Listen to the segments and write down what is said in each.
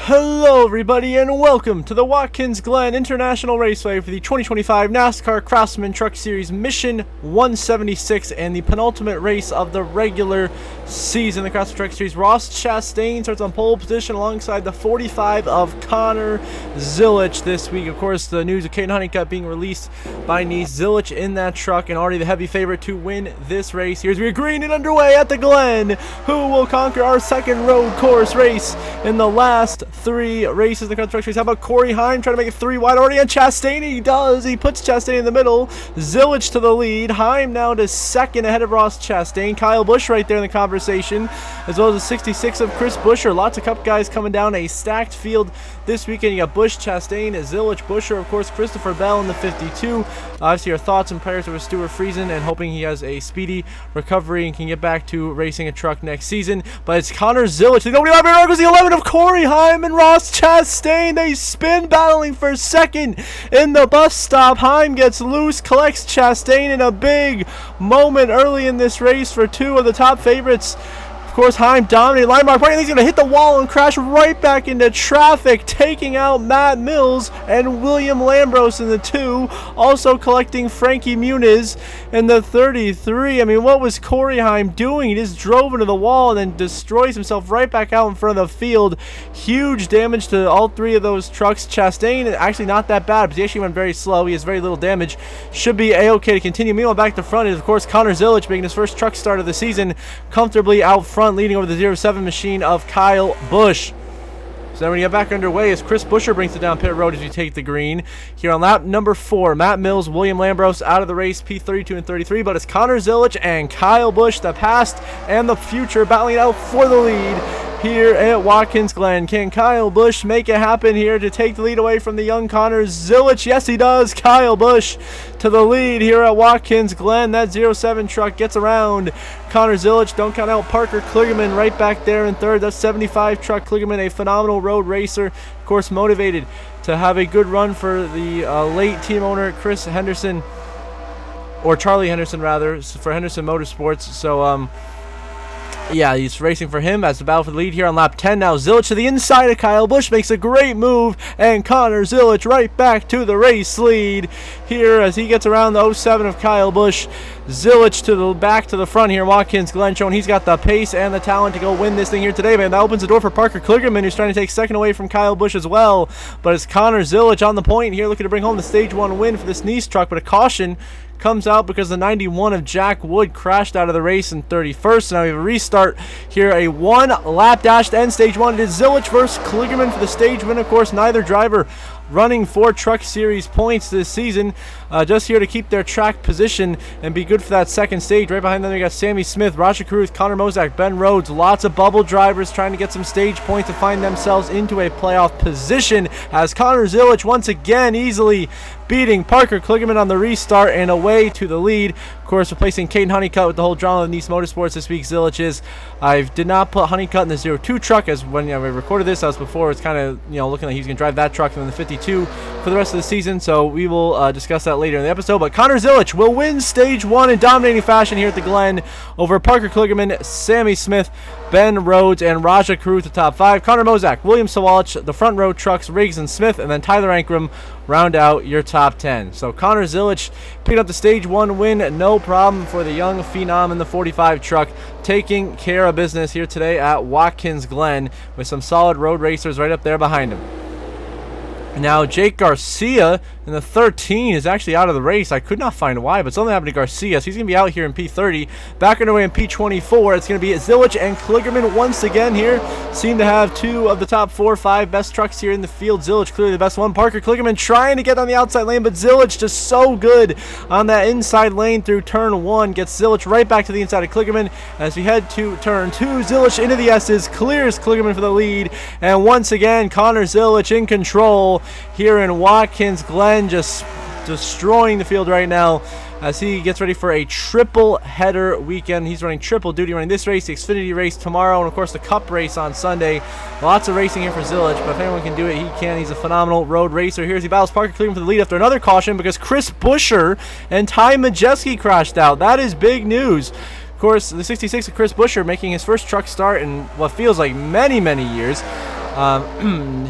Hello everybody and welcome to the Watkins Glen International Raceway for the 2025 NASCAR Craftsman Truck Series Mission 176 and the penultimate race of the regular season. The Craftsman Truck Series, Ross Chastain starts on pole position alongside the 45 of Connor Zilisch this week. Of course, the news of Kaden Honeycutt being released by Nice. Zilisch in that truck and already the heavy favorite to win this race. Here's we're green and underway at the Glen. Who will conquer our second road course race in the last three races in the Craftsman Truck Series? How about Corey Heim trying to make it three wide already on Chastain? He does. He puts Chastain in the middle. Zilisch to the lead. Heim now to second ahead of Ross Chastain. Kyle Busch right there in the conversation, as well as the 66 of Chris Buescher. Lots of Cup guys coming down. A stacked field this weekend. You got Busch, Chastain, Zilisch, Buescher, of course, Christopher Bell in the 52. Obviously, our thoughts and prayers for Stuart Friesen and hoping he has a speedy recovery and can get back to racing a truck next season. But it's Connor Zilisch. The nobody out goes the 11 of Corey Heim and Ross Chastain. They spin battling for second in the bus stop. Heim gets loose, collects Chastain in a big moment early in this race for two of the top favorites. Of course, Heim dominated line mark right, and he's going to hit the wall and crash right back into traffic, taking out Matt Mills and William Lambros in the 2, also collecting Frankie Muniz in the 33. I mean, what was Corey Heim doing? He just drove into the wall and then destroys himself right back out in front of the field. Huge damage to all three of those trucks. Chastain, actually not that bad, but he actually went very slow. He has very little damage. Should be A-okay to continue. Meanwhile, back to front is, of course, Connor Zilisch making his first truck start of the season, comfortably out front, leading over the 07 machine of Kyle Busch. So then when you get back underway, as Chris Buescher brings it down pit road as you take the green. Here on lap number 4, Matt Mills, William Lambros out of the race, P32 and 33, but it's Connor Zilisch and Kyle Busch, the past and the future, battling it out for the lead here at Watkins Glen. Can Kyle Busch make it happen here to take the lead away from the young Connor Zilisch? Yes, he does. Kyle Busch to the lead here at Watkins Glen. That 07 truck gets around Connor Zilisch. Don't count out Parker Kligerman right back there in third. That's 75 truck Kligerman, a phenomenal road racer. Of course, motivated to have a good run for the late team owner, Chris Henderson, or Charlie Henderson rather, for Henderson Motorsports. So, yeah, he's racing for him as the battle for the lead here on lap 10. Now Zilisch to the inside of Kyle Busch makes a great move, and Connor Zilisch right back to the race lead here as he gets around the 07 of Kyle Busch. Zilisch to the back to the front here, Watkins Glen, showing he's got the pace and the talent to go win this thing here today, man. That opens the door for Parker Kligerman, who's trying to take second away from Kyle Busch as well. But it's Connor Zilisch on the point here, looking to bring home the stage 1 win for this Nice truck, but a caution comes out because the 91 of Jack Wood crashed out of the race in 31st. So now we have a restart here, a 1-lap dash to end stage 1. It is Zilisch versus Kligerman for the stage win. Of course, neither driver running for Truck Series points this season, just here to keep their track position and be good for that second stage. Right behind them, we got Sammy Smith, Roger Caruth, Connor Mozak, Ben Rhodes. Lots of bubble drivers trying to get some stage points to find themselves into a playoff position, as Connor Zilisch once again easily beating Parker Kligerman on the restart and away to the lead. Of course, replacing Kaden Honeycutt with the whole drama of Nice Motorsports this week. Zilisch is. I did not put Honeycutt in the 02 truck, as when we recorded this, that was before. It's kind of looking like he's going to drive that truck and then the 52 for the rest of the season. So we will discuss that later in the episode. But Connor Zilisch will win stage 1 in dominating fashion here at the Glen over Parker Kligerman, Sammy Smith, Ben Rhodes, and Raja Caruth, the top 5. Connor Mozak, William Sawalich, the front row trucks, Riggs and Smith, and then Tyler Ankrum round out your top 10. So Connor Zilisch picked up the stage 1 win, no problem for the young phenom in the 45 truck, taking care of business here today at Watkins Glen with some solid road racers right up there behind him. Now, Jake Garcia in the 13 is actually out of the race. I could not find why, but something happened to Garcia, so he's going to be out here in P30. Back underway in P24, it's going to be Zilisch and Kligerman once again here. Seem to have 2 of the top 4 or 5 best trucks here in the field. Zilisch clearly the best one. Parker Kligerman trying to get on the outside lane, but Zilisch just so good on that inside lane through turn 1. Gets Zilisch right back to the inside of Kligerman. As we head to turn 2, Zilisch into the S's, clears Kligerman for the lead. And once again, Connor Zilisch in control here in Watkins Glen, just destroying the field right now as he gets ready for a triple header weekend. He's running triple duty, running this race, the Xfinity race tomorrow, and of course the Cup race on Sunday. Lots of racing here for Zilisch, but if anyone can do it, he can. He's a phenomenal road racer. Here's he battles Parker Kligerman for the lead after another caution because Chris Buescher and Ty Majeski crashed out. That is big news. Of course, the 66 of Chris Buescher making his first truck start in what feels like many, many years.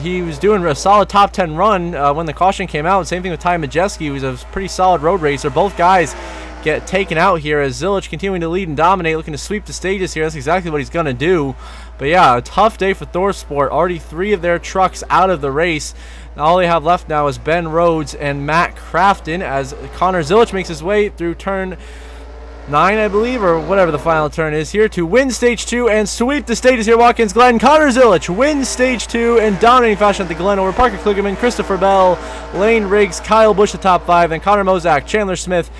He was doing a solid top 10 run when the caution came out. Same thing with Ty Majeski, who's a pretty solid road racer. Both guys get taken out here as Zilich continuing to lead and dominate, looking to sweep the stages here. That's exactly what he's going to do. But yeah, a tough day for ThorSport. Already 3 of their trucks out of the race. Now all they have left now is Ben Rhodes and Matt Crafton as Connor Zilich makes his way through turn 9, I believe, or whatever the final turn is here, to win Stage 2 and sweep the stages here. Watkins Glen, Connor Zilich wins Stage 2 in dominating fashion at the Glen over Parker Kligerman, Christopher Bell, Lane Riggs, Kyle Busch the top 5, then Connor Mozak, Chandler Smith,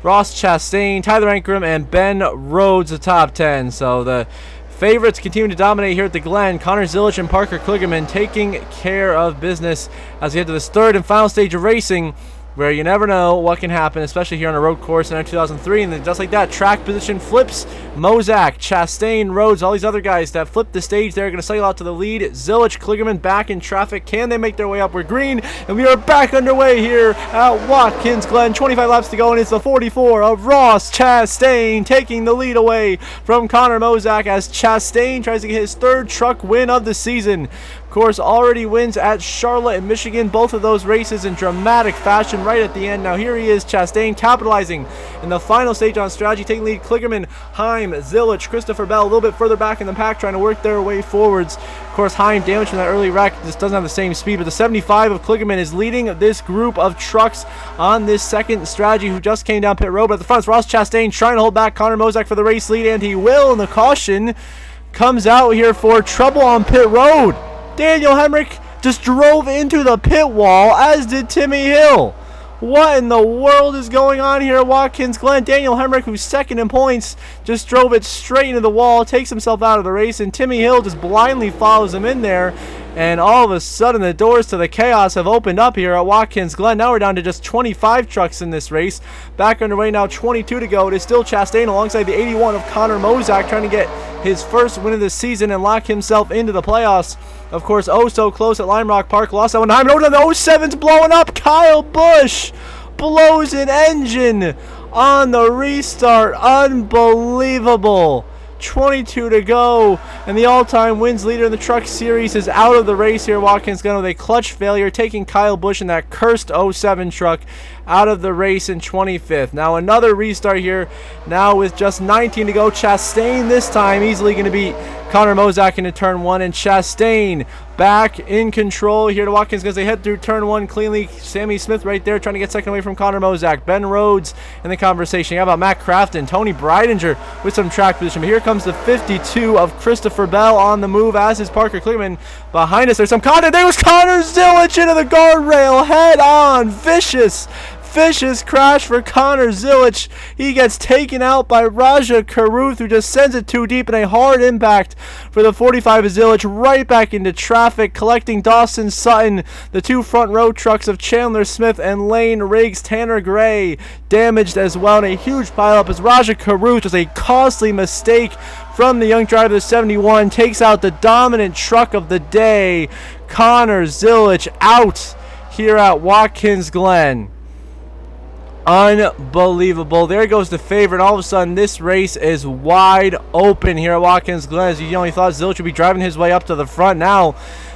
Ross Chastain, Tyler Ankrum, and Ben Rhodes the top 10. So the favorites continue to dominate here at the Glen. Connor Zilich and Parker Kligerman taking care of business as we head to this 3rd and final stage of racing, where you never know what can happen, especially here on a road course in NR2003. And then just like that, track position flips. Mozak, Chastain, Rhodes, all these other guys that flip the stage there are going to sail out to the lead. Zilich, Kligerman back in traffic. Can they make their way up? We're green, and we are back underway here at Watkins Glen. 25 laps to go, and it's the 44 of Ross Chastain taking the lead away from Connor Mozak as Chastain tries to get his 3rd truck win of the season. Course already wins at Charlotte and Michigan, both of those races in dramatic fashion right at the end. Now here he is, Chastain, capitalizing in the final stage on strategy, taking lead. Kligerman, Heim, Zilich, Christopher Bell a little bit further back in the pack, trying to work their way forwards. Of course, Heim damaged from that early wreck, just doesn't have the same speed, but the 75 of Kligerman is leading this group of trucks on this second strategy, who just came down pit road. But at the front, it's Ross Chastain trying to hold back Connor Mozak for the race lead, and he will, and the caution comes out here for trouble on pit road. Daniel Hemrick just drove into the pit wall, as did Timmy Hill. What in the world is going on here at Watkins Glen? Daniel Hemrick, who's 2nd in points, just drove it straight into the wall, takes himself out of the race, and Timmy Hill just blindly follows him in there. And all of a sudden, the doors to the chaos have opened up here at Watkins Glen. Now we're down to just 25 trucks in this race. Back underway now, 22 to go. It is still Chastain alongside the 81 of Connor Mozak, trying to get his 1st win of the season and lock himself into the playoffs. Of course, oh so close at Lime Rock Park. Lost that one time. No, the 07's blowing up. Kyle Busch blows an engine on the restart. Unbelievable. 22 to go, and the all-time wins leader in the truck series is out of the race here. Watkins Glen with a clutch failure, taking Kyle Busch in that cursed 07 truck out of the race in 25th. Now another restart here, now with just 19 to go. Chastain this time easily going to beat Connor Mozak into turn 1, and Chastain back in control here to Watkins Glen as they head through turn 1 cleanly. Sammy Smith right there trying to get second away from Connor Mozak. Ben Rhodes in the conversation. How about Matt Crafton? Tony Breidinger with some track position. But here comes the 52 of Christopher Bell on the move, as is Parker Kligerman. Behind us, there's some contact. There was Connor Zilich into the guardrail head on. Vicious crash for Connor Zilich. He gets taken out by Raja Karuth, who just sends it too deep, and a hard impact for the 45 of Zilich right back into traffic, collecting Dawson Sutton. The 2 front row trucks of Chandler Smith and Lane Riggs, Tanner Gray damaged as well, and a huge pileup as Raja Karuth, just a costly mistake from the young driver, the 71, takes out the dominant truck of the day. Connor Zilich out here at Watkins Glen. Unbelievable. There goes the favorite. All of a sudden, this race is wide open here at Watkins Glen. As you only thought Zilich would be driving his way up to the front. Now,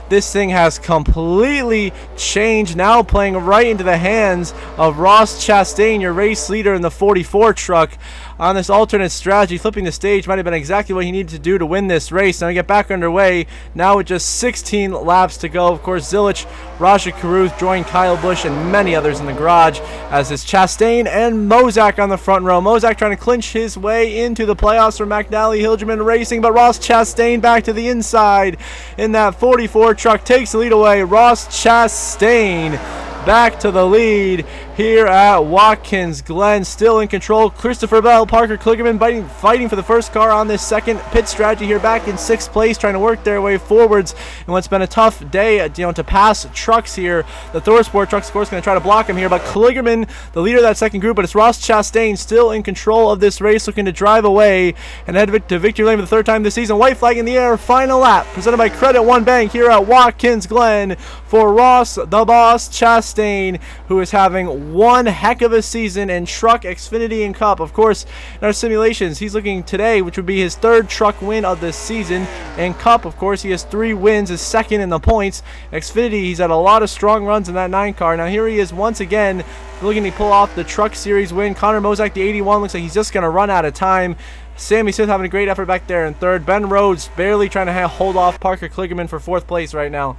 this thing has completely changed. Now playing right into the hands of Ross Chastain, your race leader in the 44 truck. On this alternate strategy, flipping the stage might have been exactly what he needed to do to win this race. Now we get back underway, now with just 16 laps to go. Of course, Zilich, Raja Karuth join Kyle Busch and many others in the garage, as is Chastain and Mozak on the front row. Mozak trying to clinch his way into the playoffs for McNally Hilgerman Racing, but Ross Chastain back to the inside in that 44 truck, takes the lead away. Ross Chastain back to the lead here at Watkins Glen, still in control. Christopher Bell, Parker Kligerman fighting for the first car on this second pit strategy here, back in 6th place, trying to work their way forwards in what's been a tough day, to pass trucks here. The ThorSport trucks, of course, going to try to block him here, but Kligerman, the leader of that second group, but it's Ross Chastain still in control of this race, looking to drive away and head to victory lane for the 3rd time this season. White flag in the air, final lap, presented by Credit One Bank here at Watkins Glen for Ross the Boss Chastain, who is having one heck of a season in Truck, Xfinity, and Cup. Of course, in our simulations, he's looking today, which would be his 3rd Truck win of this season. And Cup, of course, he has 3 wins, is 2nd in the points. Xfinity, he's had a lot of strong runs in that 9 car. Now here he is once again looking to pull off the Truck Series win. Connor Mozak, the 81, looks like he's just going to run out of time. Sammy Smith having a great effort back there in 3rd. Ben Rhodes barely trying to hold off Parker Kligerman for 4th place right now.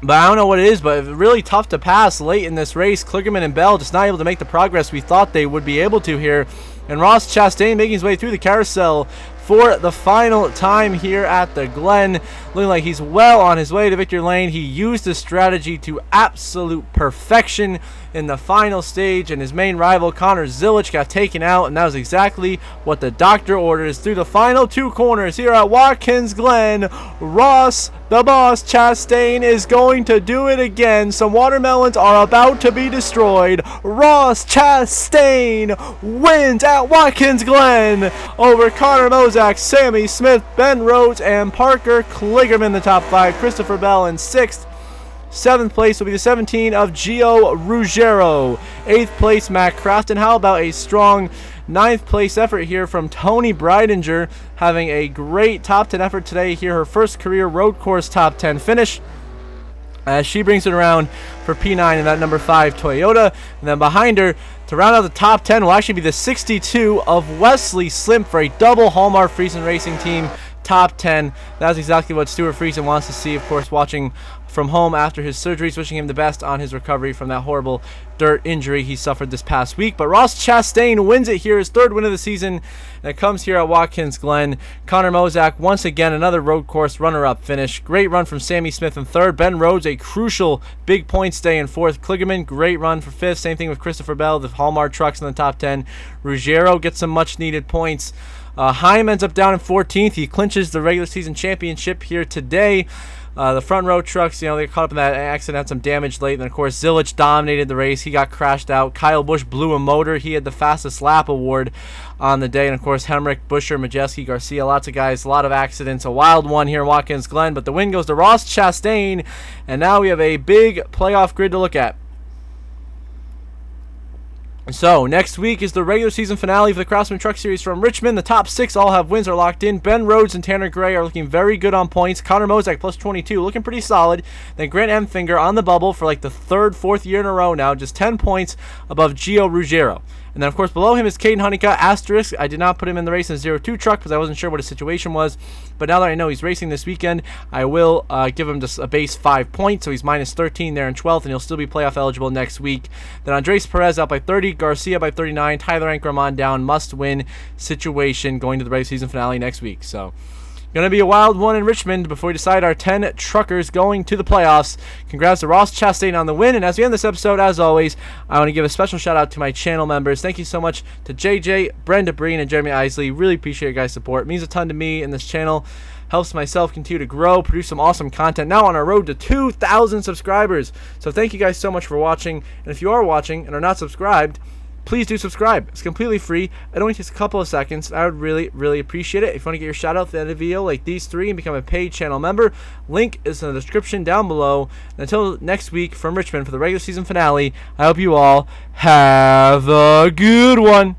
But I don't know what it is, but really tough to pass late in this race. Kligerman and Bell just not able to make the progress we thought they would be able to here. And Ross Chastain making his way through the carousel for the final time here at the Glen. Looking like he's well on his way to victory lane. He used the strategy to absolute perfection in the final stage, and his main rival Connor Zilic got taken out, and that was exactly what the doctor orders. Through the final 2 corners here at Watkins Glen, Ross the Boss Chastain is going to do it again. Some watermelons are about to be destroyed. Ross Chastain wins at Watkins Glen over Connor Mozak, Sammy Smith, Ben Rhodes, and Parker Kligerman, the top 5. Christopher Bell in 6th. 7th place will be the 17 of Gio Ruggiero. 8th place, Matt Craftsman. How about a strong 9th place effort here from Tony Breidinger, having a great top 10 effort today here. Her first career road course top 10 finish, as she brings it around for P9 in that number 5 Toyota. And then behind her, to round out the top 10, will actually be the 62 of Wesley Slimp for a double Hallmark Friesen Racing Team top 10. That's exactly what Stuart Friesen wants to see, of course, watching from home after his surgeries, wishing him the best on his recovery from that horrible dirt injury he suffered this past week. But Ross Chastain wins it here, his 3rd win of the season, and it comes here at Watkins Glen. Connor Mozak, once again, another road course runner-up finish. Great run from Sammy Smith in 3rd. Ben Rhodes, a crucial big point stay in 4th. Kligerman, great run for 5th. Same thing with Christopher Bell, the Hallmark trucks in the top 10. Ruggiero gets some much-needed points. Heim ends up down in 14th. He clinches the regular season championship here today. The front row trucks, they got caught up in that accident, had some damage late. And, of course, Zilic dominated the race. He got crashed out. Kyle Busch blew a motor. He had the fastest lap award on the day. And, of course, Hemrick, Buscher, Majeski, Garcia, lots of guys, a lot of accidents. A wild one here in Watkins Glen. But the win goes to Ross Chastain. And now we have a big playoff grid to look at. So, next week is the regular season finale for the Craftsman Truck Series from Richmond. The top 6 all have wins, are locked in. Ben Rhodes and Tanner Gray are looking very good on points. Connor Mozak plus 22, looking pretty solid. Then Grant Emfinger on the bubble for like the 3rd, 4th year in a row now, just 10 points above Gio Ruggiero. And then, of course, below him is Kaden Honeycutt, asterisk. I did not put him in the race in the 02 truck because I wasn't sure what his situation was. But now that I know he's racing this weekend, I will give him just a base 5 points. So he's minus 13 there in 12th, and he'll still be playoff eligible next week. Then Andres Perez out by 30, Garcia by 39, Tyler Ankrum on down, must-win situation going to the regular season finale next week. So, going to be a wild one in Richmond before we decide our 10 truckers going to the playoffs. Congrats to Ross Chastain on the win. And as we end this episode, as always, I want to give a special shout out to my channel members. Thank you so much to JJ, Brenda Breen, and Jeremy Isley. Really appreciate your guys' support. It means a ton to me, and this channel helps myself continue to grow, produce some awesome content. Now on our road to 2,000 subscribers. So thank you guys so much for watching. And if you are watching and are not subscribed, please do subscribe. It's completely free. It only takes a couple of seconds. I would really, really appreciate it. If you want to get your shout out at the end of the video like these 3 and become a paid channel member, link is in the description down below. And until next week from Richmond for the regular season finale, I hope you all have a good one.